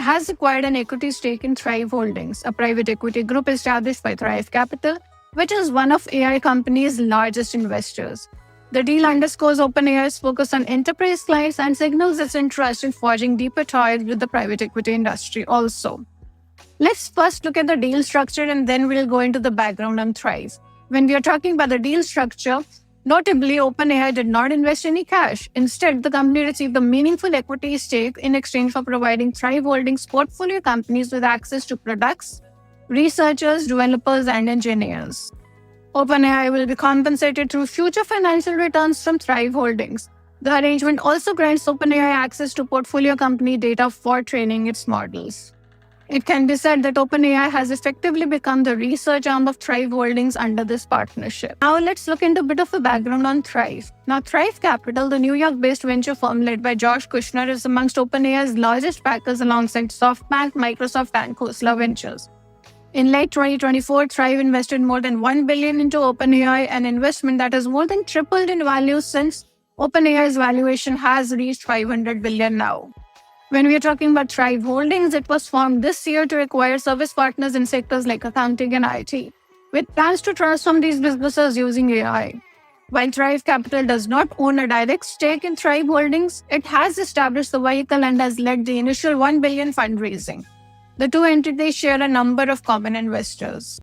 OpenAI has acquired an equity stake in Thrive Holdings, a private equity group established by Thrive Capital, which is one of AI companies' largest investors. The deal underscores OpenAI's focus on enterprise clients and signals its interest in forging deeper ties with the private equity industry also. Let's first look at the deal structure and then we'll go into the background on Thrive. When we are talking about the deal structure, notably, OpenAI did not invest any cash. Instead, the company received a meaningful equity stake in exchange for providing Thrive Holdings portfolio companies with access to products, researchers, developers, and engineers. OpenAI will be compensated through future financial returns from Thrive Holdings. The arrangement also grants OpenAI access to portfolio company data for training its models. It can be said that OpenAI has effectively become the research arm of Thrive Holdings under this partnership. Now let's look into a bit of a background on Thrive. Now, Thrive Capital, the New York-based venture firm led by Josh Kushner, is amongst OpenAI's largest backers alongside SoftBank, Microsoft, and Khosla Ventures. In late 2024, Thrive invested more than $1 billion into OpenAI, an investment that has more than tripled in value since OpenAI's valuation has reached $500 billion now. When we are talking about Thrive Holdings, it was formed this year to acquire service partners in sectors like accounting and IT, with plans to transform these businesses using AI. While Thrive Capital does not own a direct stake in Thrive Holdings, it has established the vehicle and has led the initial $1 billion fundraising. The two entities share a number of common investors.